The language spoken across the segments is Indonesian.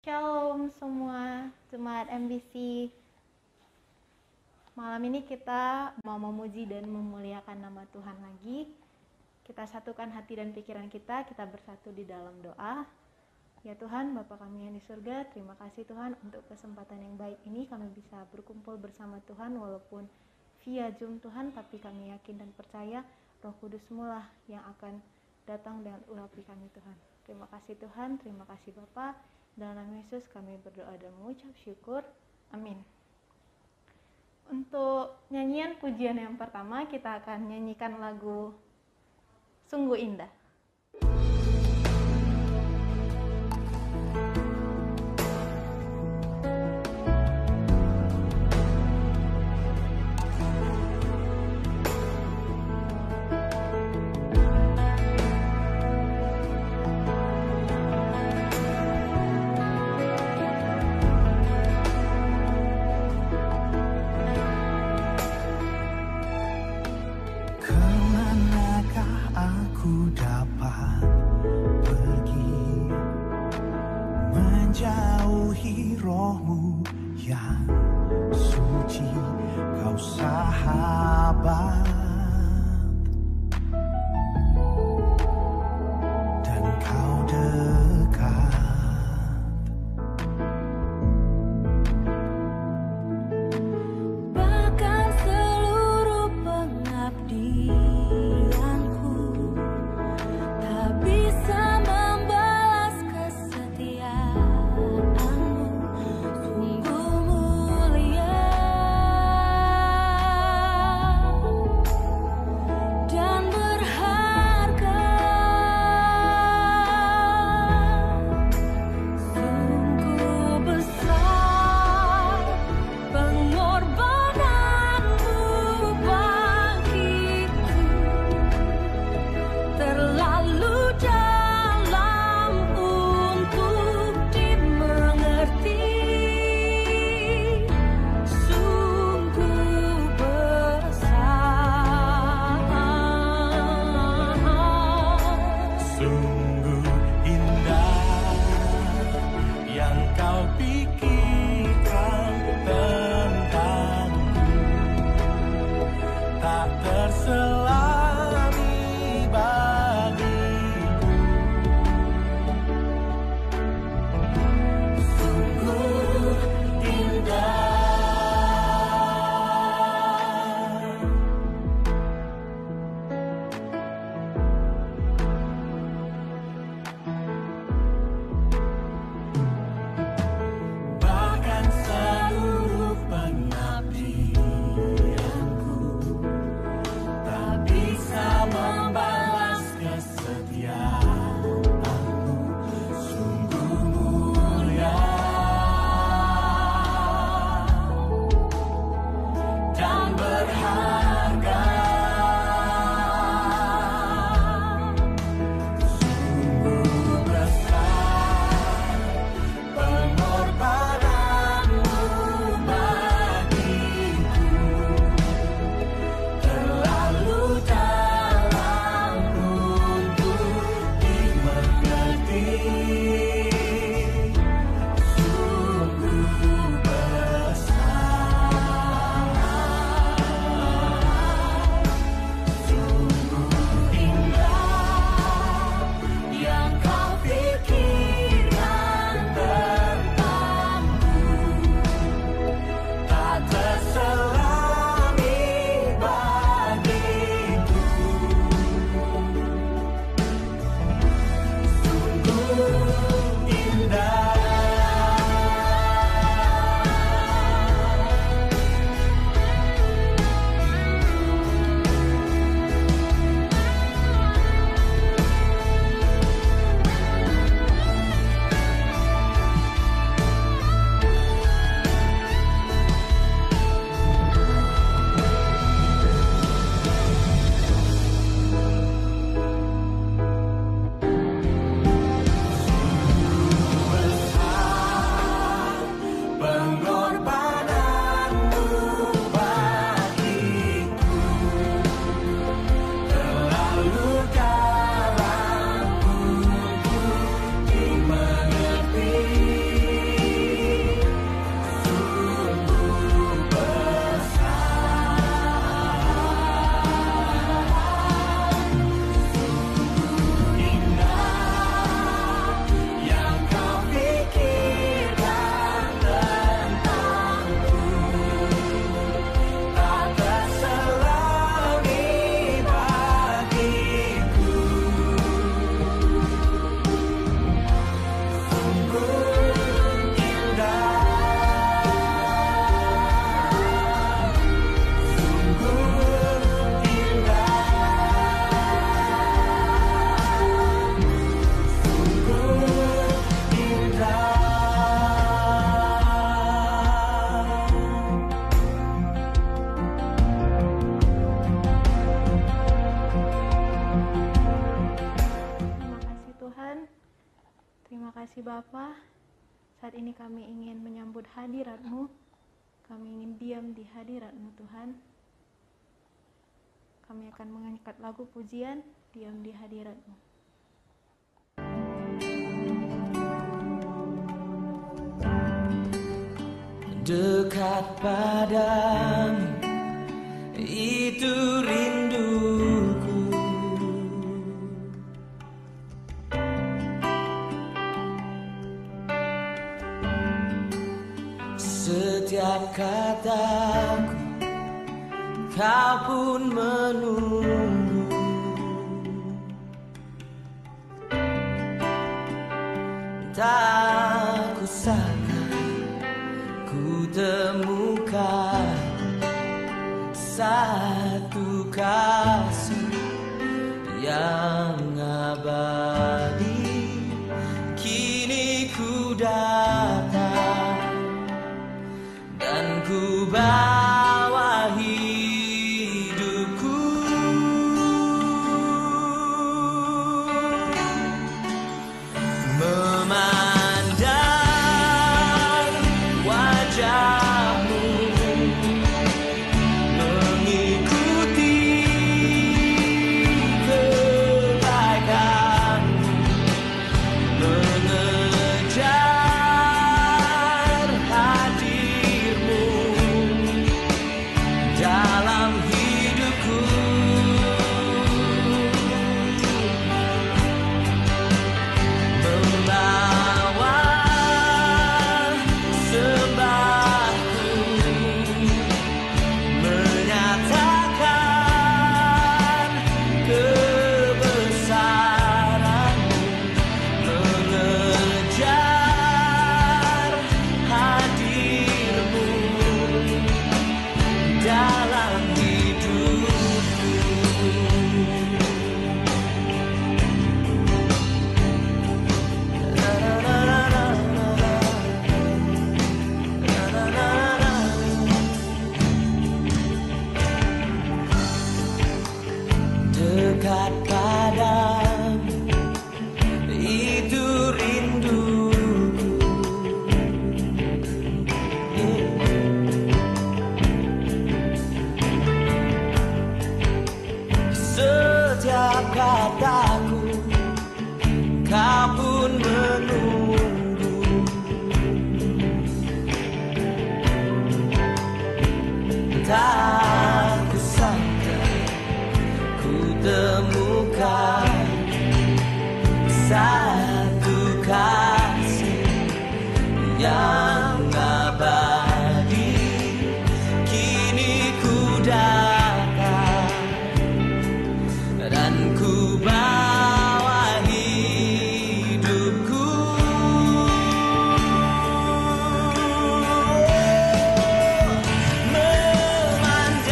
Shalom semua jemaat MBC. Malam ini kita mau memuji dan memuliakan nama Tuhan lagi. Kita satukan hati dan pikiran kita bersatu di dalam doa. Ya Tuhan, Bapa kami yang di surga, terima kasih Tuhan untuk kesempatan yang baik ini kami bisa berkumpul bersama Tuhan walaupun via Zoom Tuhan, tapi kami yakin dan percaya Roh Kudus-Mu lah yang akan datang dan urapi kami Tuhan. Terima kasih Tuhan, terima kasih Bapa. Dalam nama Yesus kami berdoa dan mengucap syukur. Amin. Untuk nyanyian pujian yang pertama, kita akan nyanyikan lagu Sungguh Indah. Menjauhi rohmu yang suci, kau sahabat, dan kau dekat. Bahkan seluruh pengabdianku tak bisa membalas kesetiaan. Sungguh mulia dan berharga, sungguh besar pengorbananmu bagiku, terlalu dalam untuk dimengerti. Sungguh besar, Sungguh indah yang kau pikirkan tentangku, tak terselami bagiku. Sungguh indah. Bahkan seluruh pengabdianku tak kasih Bapa. Saat ini kami ingin menyambut hadirat-Mu. Kami ingin diam di hadirat-Mu Tuhan. Kami akan mengangkat lagu pujian, diam di hadirat-Mu. Dekat padamu, itu rinduku. Setiap kataku, kau pun menunggu. Tak kusangka ku temukan satu kasih yang abadi. Kini ku datang dan ku bawa hidupku. Memandang wajahmu, mengikuti kebaikanmu, mengejar hadirmu dalam hidupku. Membawa sembahku, menyatakan kebesaran-Mu, mengejar hadir-Mu dalam hidupku. Dekat padamu, itu rinduku. Setiap kataku, kau pun menunggu. Tak kusangka ku temukan satu kasih yang abadi. Kini ku datang dan ku bawa hidupku. Memandang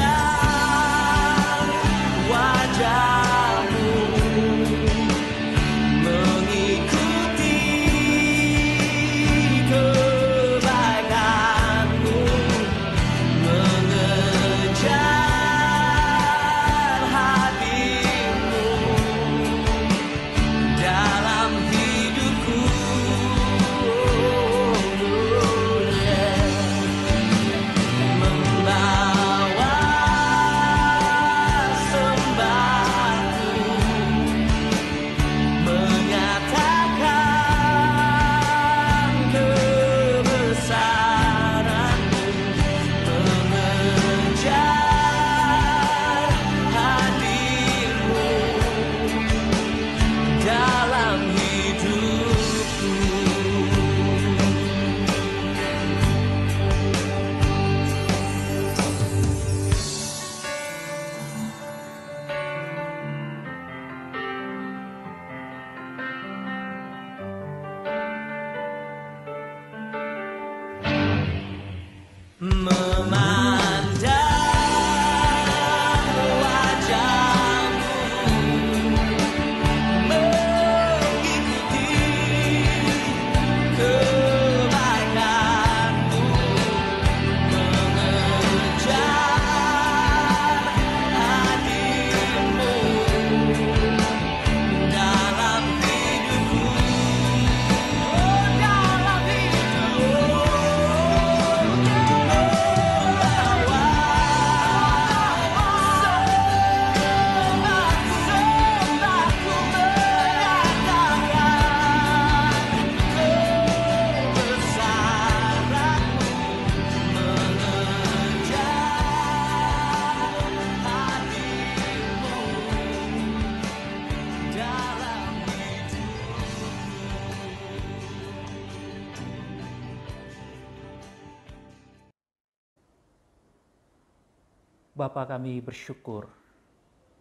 Bapa, kami bersyukur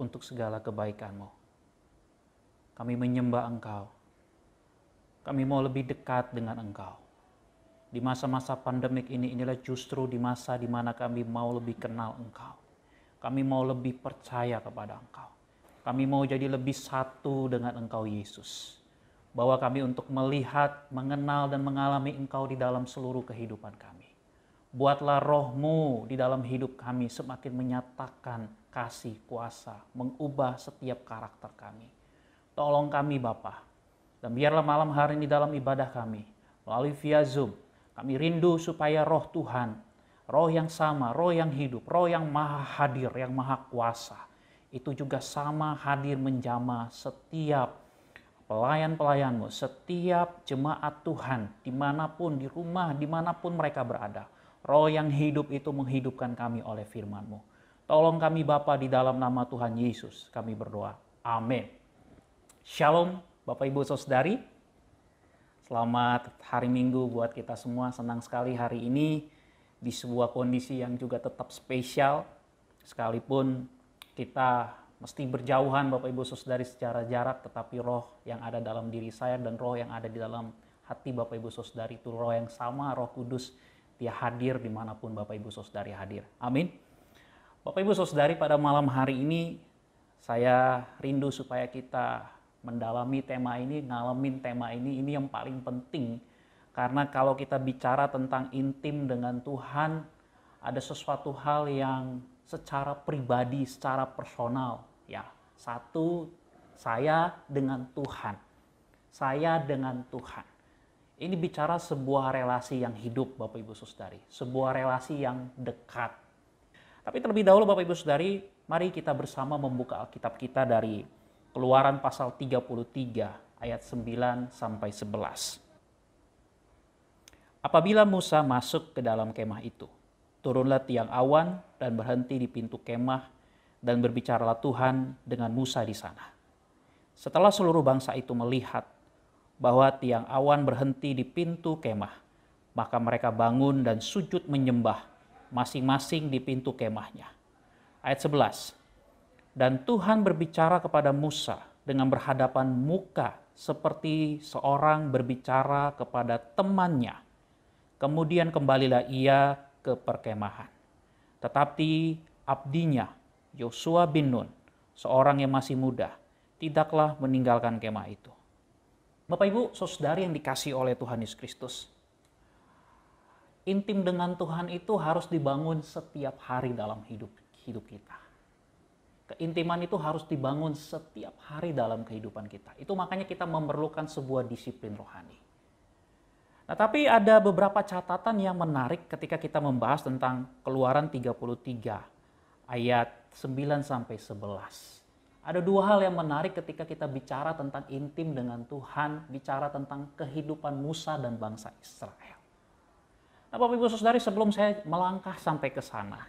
untuk segala kebaikan-Mu. Kami menyembah Engkau. Kami mau lebih dekat dengan Engkau. Di masa-masa pandemik ini, inilah justru di masa di mana kami mau lebih kenal Engkau. Kami mau lebih percaya kepada Engkau. Kami mau jadi lebih satu dengan Engkau, Yesus. Bawa kami untuk melihat, mengenal, dan mengalami Engkau di dalam seluruh kehidupan kami. Buatlah roh-Mu di dalam hidup kami semakin menyatakan kasih, kuasa, mengubah setiap karakter kami. Tolong kami Bapa, dan biarlah malam hari ini dalam ibadah kami, melalui via Zoom, kami rindu supaya roh Tuhan, roh yang sama, roh yang hidup, roh yang maha hadir, yang maha kuasa, itu juga sama hadir menjamah setiap pelayan-pelayan-Mu, setiap jemaat Tuhan, dimanapun, di rumah, dimanapun mereka berada. Roh yang hidup itu menghidupkan kami oleh firman-Mu. Tolong kami Bapa, di dalam nama Tuhan Yesus kami berdoa. Amin. Shalom Bapak Ibu Saudari. Selamat hari Minggu buat kita semua. Senang sekali hari ini di sebuah kondisi yang juga tetap spesial. Sekalipun kita mesti berjauhan Bapak Ibu Saudari secara jarak, tetapi roh yang ada dalam diri saya dan roh yang ada di dalam hati Bapak Ibu Saudari itu roh yang sama, Roh Kudus. Dia hadir dimanapun Bapak Ibu Saudari hadir. Amin. Bapak Ibu Saudari, pada malam hari ini saya rindu supaya kita mendalami tema ini, ngalamin tema ini yang paling penting. Karena kalau kita bicara tentang intim dengan Tuhan, ada sesuatu hal yang secara pribadi, secara personal, ya. Satu, saya dengan Tuhan. Saya dengan Tuhan. Ini bicara sebuah relasi yang hidup Bapak Ibu Saudari, sebuah relasi yang dekat. Tapi terlebih dahulu Bapak Ibu Saudari, mari kita bersama membuka Alkitab kita dari Keluaran pasal 33 ayat 9 sampai 11. Apabila Musa masuk ke dalam kemah itu, turunlah tiang awan dan berhenti di pintu kemah, dan berbicaralah Tuhan dengan Musa di sana. Setelah seluruh bangsa itu melihat bahwa tiang awan berhenti di pintu kemah, maka mereka bangun dan sujud menyembah masing-masing di pintu kemahnya. Ayat 11. Dan Tuhan berbicara kepada Musa dengan berhadapan muka seperti seorang berbicara kepada temannya. Kemudian kembalilah ia ke perkemahan. Tetapi abdinya, Yosua bin Nun, seorang yang masih muda, tidaklah meninggalkan kemah itu. Bapak Ibu Saudari yang dikasihi oleh Tuhan Yesus Kristus, intim dengan Tuhan itu harus dibangun setiap hari dalam hidup kita. Keintiman itu harus dibangun setiap hari dalam kehidupan kita. Itu makanya kita memerlukan sebuah disiplin rohani. Nah, tapi ada beberapa catatan yang menarik ketika kita membahas tentang Keluaran 33 ayat 9 sampai 11. Ada dua hal yang menarik ketika kita bicara tentang intim dengan Tuhan, bicara tentang kehidupan Musa dan bangsa Israel. Nah, Bapak Ibu Saudari, sebelum saya melangkah sampai ke sana,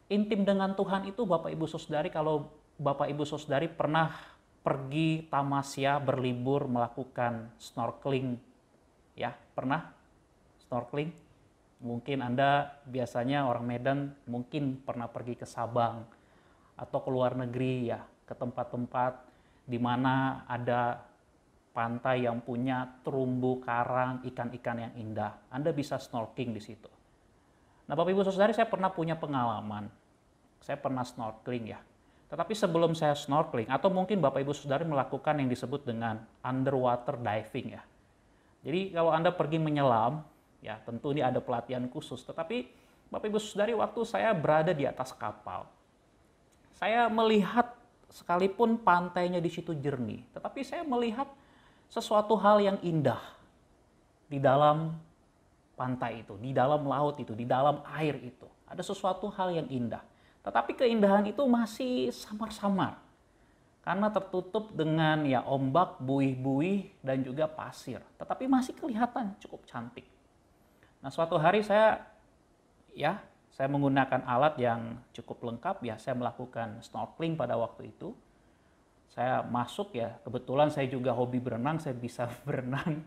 intim dengan Tuhan itu Bapak Ibu Saudari, kalau Bapak Ibu Saudari pernah pergi tamasya, berlibur, melakukan snorkeling, ya, pernah snorkeling? Mungkin Anda biasanya orang Medan mungkin pernah pergi ke Sabang atau ke luar negeri, ya, ke tempat-tempat di mana ada pantai yang punya terumbu karang, ikan-ikan yang indah. Anda bisa snorkeling di situ. Nah, Bapak Ibu Saudari, saya pernah punya pengalaman. Saya pernah snorkeling, ya. Tetapi sebelum saya snorkeling, atau mungkin Bapak Ibu Saudari melakukan yang disebut dengan underwater diving, ya. Jadi kalau Anda pergi menyelam, ya tentu ini ada pelatihan khusus. Tetapi Bapak Ibu Saudari, waktu saya berada di atas kapal, saya melihat sekalipun pantainya di situ jernih, tetapi saya melihat sesuatu hal yang indah di dalam pantai itu, di dalam laut itu, di dalam air itu. Ada sesuatu hal yang indah. Tetapi keindahan itu masih samar-samar. Karena tertutup dengan ya ombak, buih-buih, dan juga pasir. Tetapi masih kelihatan cukup cantik. Nah, suatu hari saya menggunakan alat yang cukup lengkap, ya saya melakukan snorkeling pada waktu itu. Saya masuk, ya kebetulan saya juga hobi berenang, saya bisa berenang.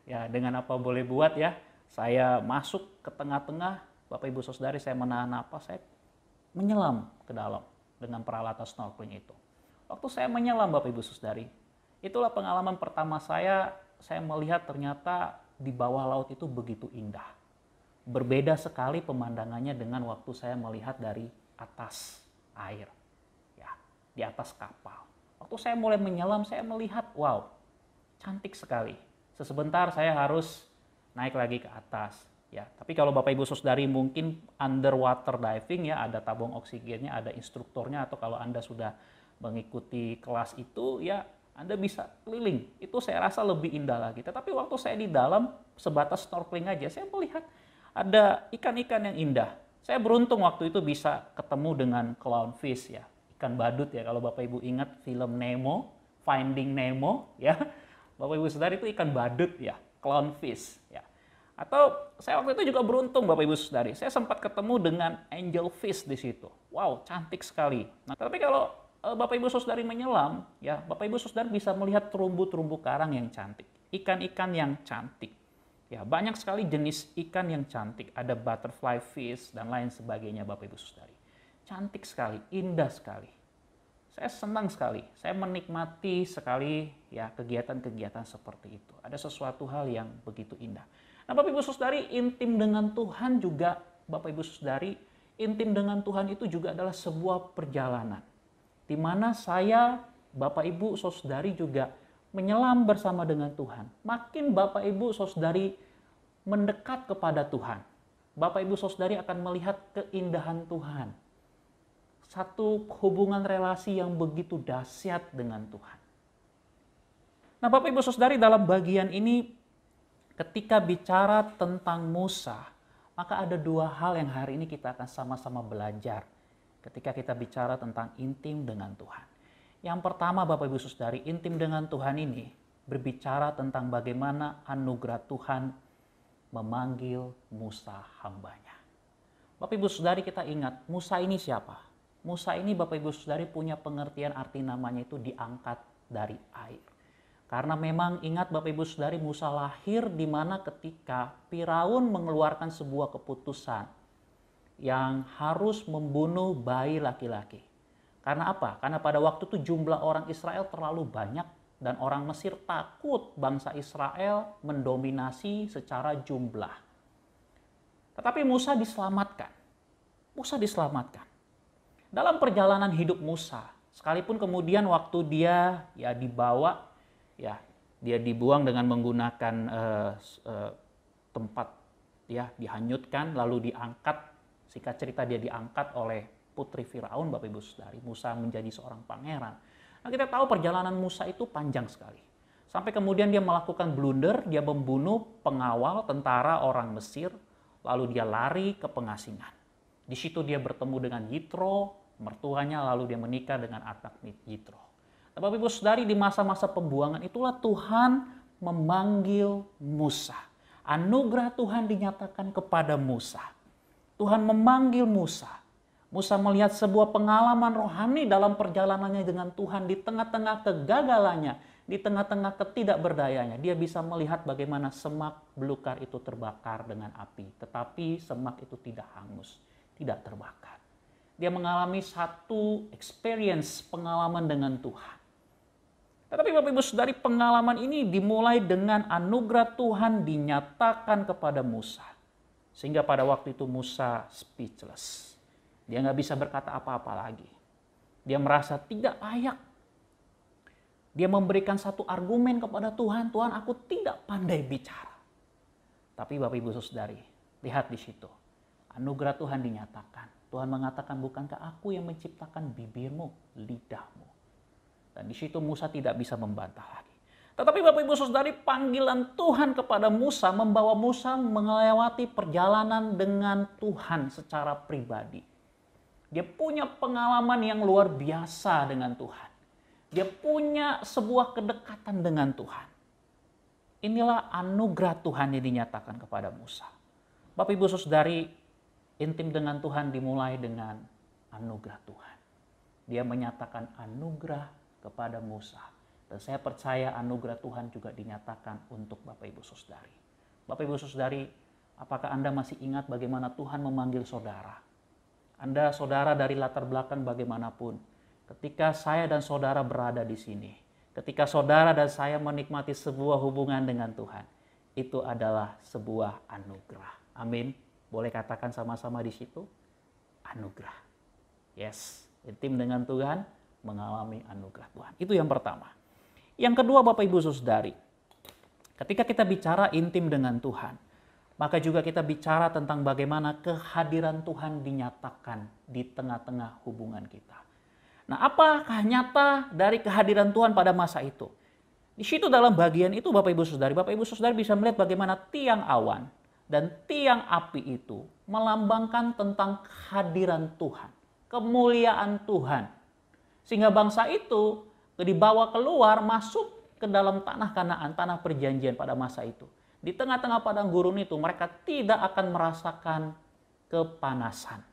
Ya dengan apa boleh buat, ya. Saya masuk ke tengah-tengah, Bapak Ibu Saudari, saya menahan napas, saya menyelam ke dalam dengan peralatan snorkeling itu. Waktu saya menyelam Bapak Ibu Saudari, itulah pengalaman pertama saya melihat ternyata di bawah laut itu begitu indah. Berbeda sekali pemandangannya dengan waktu saya melihat dari atas air, ya, di atas kapal. Waktu saya mulai menyelam, saya melihat, wow, cantik sekali. Sesebentar saya harus naik lagi ke atas. Ya, tapi kalau Bapak Ibu Saudari mungkin underwater diving ya, ada tabung oksigennya, ada instrukturnya, atau kalau Anda sudah mengikuti kelas itu ya Anda bisa keliling. Itu saya rasa lebih indah lagi. Tetapi waktu saya di dalam sebatas snorkeling aja, saya melihat ada ikan-ikan yang indah. Saya beruntung waktu itu bisa ketemu dengan clownfish ya, ikan badut ya. Kalau Bapak Ibu ingat film Nemo, Finding Nemo ya, Bapak Ibu Saudari itu ikan badut ya, clownfish ya. Atau saya waktu itu juga beruntung Bapak Ibu Saudari, saya sempat ketemu dengan angelfish di situ. Wow, cantik sekali. Nah, tapi kalau Bapak Ibu Saudari menyelam, ya Bapak Ibu Saudari bisa melihat terumbu-terumbu karang yang cantik, ikan-ikan yang cantik. Ya, banyak sekali jenis ikan yang cantik, ada butterfly fish dan lain sebagainya Bapak Ibu Saudari. Cantik sekali, indah sekali. Saya senang sekali, saya menikmati sekali ya kegiatan-kegiatan seperti itu. Ada sesuatu hal yang begitu indah. Nah, Bapak Ibu Saudari, intim dengan Tuhan juga, Bapak Ibu Saudari, intim dengan Tuhan itu juga adalah sebuah perjalanan. Di mana saya, Bapak Ibu Saudari juga menyelam bersama dengan Tuhan. Makin Bapak Ibu Saudari mendekat kepada Tuhan, Bapak Ibu Saudari akan melihat keindahan Tuhan. Satu hubungan relasi yang begitu dahsyat dengan Tuhan. Nah, Bapak Ibu Saudari, dalam bagian ini ketika bicara tentang Musa, maka ada dua hal yang hari ini kita akan sama-sama belajar ketika kita bicara tentang intim dengan Tuhan. Yang pertama Bapak Ibu Saudari, intim dengan Tuhan ini berbicara tentang bagaimana anugerah Tuhan memanggil Musa hambanya. Bapak Ibu Saudari, kita ingat Musa ini siapa? Musa ini Bapak Ibu Saudari punya pengertian arti namanya itu diangkat dari air. Karena memang ingat Bapak Ibu Saudari, Musa lahir di mana ketika Firaun mengeluarkan sebuah keputusan yang harus membunuh bayi laki-laki. Karena apa? Karena pada waktu itu jumlah orang Israel terlalu banyak dan orang Mesir takut bangsa Israel mendominasi secara jumlah. Tetapi Musa diselamatkan. Musa diselamatkan. Dalam perjalanan hidup Musa, sekalipun kemudian waktu dia ya dibawa, ya, dia dibuang dengan menggunakan tempat ya dihanyutkan lalu diangkat. Singkat cerita dia diangkat oleh putri Firaun Bapak Ibu Saudari. Musa menjadi seorang pangeran. Nah, kita tahu perjalanan Musa itu panjang sekali. Sampai kemudian dia melakukan blunder, dia membunuh pengawal tentara orang Mesir, lalu dia lari ke pengasingan. Di situ dia bertemu dengan Yitro, mertuanya, lalu dia menikah dengan anak Yitro. Bapak Ibu Saudari, di masa-masa pembuangan itulah Tuhan memanggil Musa. Anugerah Tuhan dinyatakan kepada Musa. Tuhan memanggil Musa. Musa melihat sebuah pengalaman rohani dalam perjalanannya dengan Tuhan di tengah-tengah kegagalannya, di tengah-tengah ketidakberdayanya. Dia bisa melihat bagaimana semak belukar itu terbakar dengan api, tetapi semak itu tidak hangus, tidak terbakar. Dia mengalami satu experience pengalaman dengan Tuhan. Tetapi Bapak Ibu Saudari, pengalaman ini dimulai dengan anugerah Tuhan dinyatakan kepada Musa. Sehingga pada waktu itu Musa speechless. Dia nggak bisa berkata apa-apa lagi. Dia merasa tidak layak. Dia memberikan satu argumen kepada Tuhan, Tuhan, aku tidak pandai bicara. Tapi Bapak Ibu Saudari, lihat di situ. Anugerah Tuhan dinyatakan. Tuhan mengatakan, bukankah aku yang menciptakan bibirmu, lidahmu. Dan di situ Musa tidak bisa membantah lagi. Tetapi Bapak Ibu Saudari, panggilan Tuhan kepada Musa membawa Musa melewati perjalanan dengan Tuhan secara pribadi. Dia punya pengalaman yang luar biasa dengan Tuhan. Dia punya sebuah kedekatan dengan Tuhan. Inilah anugerah Tuhan yang dinyatakan kepada Musa. Bapak Ibu Saudari, intim dengan Tuhan dimulai dengan anugerah Tuhan. Dia menyatakan anugerah kepada Musa. Dan saya percaya anugerah Tuhan juga dinyatakan untuk Bapak Ibu Saudari. Bapak Ibu Saudari, apakah Anda masih ingat bagaimana Tuhan memanggil saudara? Anda saudara dari latar belakang bagaimanapun, ketika saya dan saudara berada di sini, ketika saudara dan saya menikmati sebuah hubungan dengan Tuhan, itu adalah sebuah anugerah. Amin. Boleh katakan sama-sama di situ? Anugerah. Yes, intim dengan Tuhan, mengalami anugerah Tuhan. Itu yang pertama. Yang kedua, Bapak Ibu Saudari, ketika kita bicara intim dengan Tuhan, maka juga kita bicara tentang bagaimana kehadiran Tuhan dinyatakan di tengah-tengah hubungan kita. Nah, apakah nyata dari kehadiran Tuhan pada masa itu? Di situ dalam bagian itu Bapak Ibu Saudari bisa melihat bagaimana tiang awan dan tiang api itu melambangkan tentang kehadiran Tuhan, kemuliaan Tuhan. Sehingga bangsa itu dibawa keluar masuk ke dalam tanah Kanaan, tanah perjanjian pada masa itu. Di tengah-tengah padang gurun itu mereka tidak akan merasakan kepanasan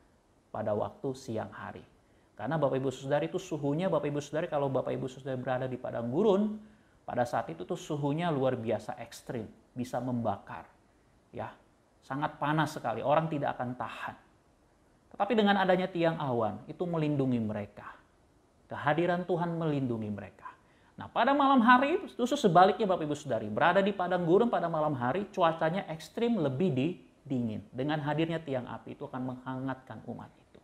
pada waktu siang hari. Karena Bapak Ibu Saudari itu suhunya, Bapak Ibu Saudari, kalau Bapak Ibu Saudari berada di padang gurun, pada saat itu tuh suhunya luar biasa ekstrim, bisa membakar. Ya, sangat panas sekali, orang tidak akan tahan. Tetapi dengan adanya tiang awan, itu melindungi mereka. Kehadiran Tuhan melindungi mereka. Nah, pada malam hari justru sebaliknya Bapak Ibu Saudari, berada di padang gurun pada malam hari cuacanya ekstrim, lebih dingin. Dengan hadirnya tiang api itu akan menghangatkan umat itu.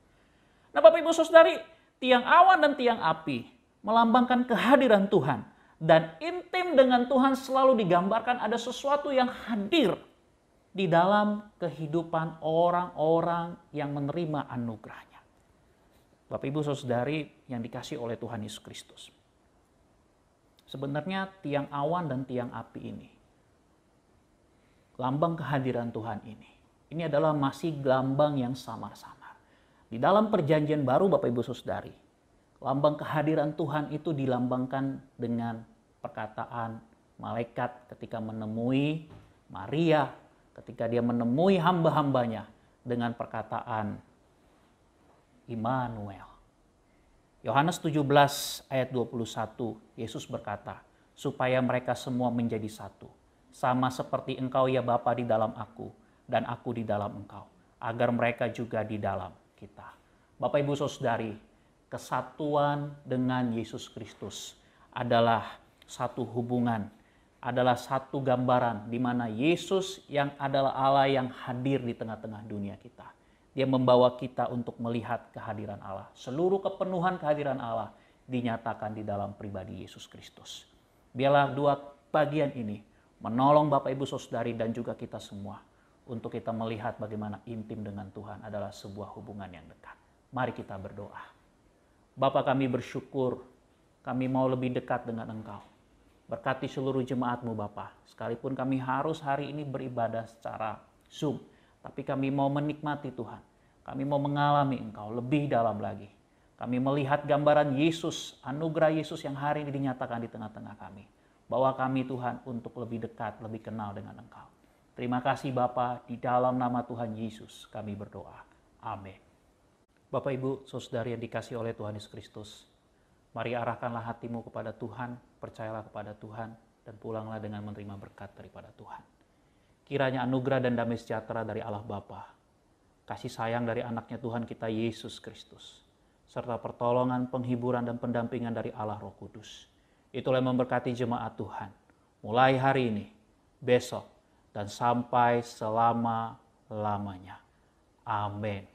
Nah, Bapak Ibu Saudari, tiang awan dan tiang api melambangkan kehadiran Tuhan, dan intim dengan Tuhan selalu digambarkan ada sesuatu yang hadir di dalam kehidupan orang-orang yang menerima anugerahnya. Bapak Ibu Saudari yang dikasihi oleh Tuhan Yesus Kristus. Sebenarnya tiang awan dan tiang api ini, lambang kehadiran Tuhan ini adalah masih lambang yang samar-samar. Di dalam perjanjian baru Bapak Ibu Saudari, lambang kehadiran Tuhan itu dilambangkan dengan perkataan malaikat ketika menemui Maria, ketika dia menemui hamba-hambanya dengan perkataan Immanuel. Yohanes 17 ayat 21, Yesus berkata, supaya mereka semua menjadi satu, sama seperti Engkau ya Bapa di dalam aku, dan aku di dalam Engkau, agar mereka juga di dalam kita. Bapak Ibu Saudari, kesatuan dengan Yesus Kristus adalah satu hubungan, adalah satu gambaran di mana Yesus yang adalah Allah yang hadir di tengah-tengah dunia kita. Dia membawa kita untuk melihat kehadiran Allah. Seluruh kepenuhan kehadiran Allah dinyatakan di dalam pribadi Yesus Kristus. Biarlah dua bagian ini menolong Bapak Ibu Saudari dan juga kita semua untuk kita melihat bagaimana intim dengan Tuhan adalah sebuah hubungan yang dekat. Mari kita berdoa. Bapa, kami bersyukur, kami mau lebih dekat dengan Engkau. Berkati seluruh jemaat-Mu Bapa, sekalipun kami harus hari ini beribadah secara Zoom, tapi kami mau menikmati Tuhan. Kami mau mengalami Engkau lebih dalam lagi. Kami melihat gambaran Yesus, anugerah Yesus yang hari ini dinyatakan di tengah-tengah kami. Bawa kami Tuhan untuk lebih dekat, lebih kenal dengan Engkau. Terima kasih Bapa, di dalam nama Tuhan Yesus kami berdoa. Amin. Bapak Ibu, saudari yang dikasihi oleh Tuhan Yesus Kristus, mari arahkanlah hatimu kepada Tuhan, percayalah kepada Tuhan, dan pulanglah dengan menerima berkat daripada Tuhan. Kiranya anugerah dan damai sejahtera dari Allah Bapa, kasih sayang dari anaknya Tuhan kita Yesus Kristus, serta pertolongan, penghiburan, dan pendampingan dari Allah Roh Kudus, itulah yang memberkati jemaat Tuhan, mulai hari ini, besok, dan sampai selama-lamanya. Amin.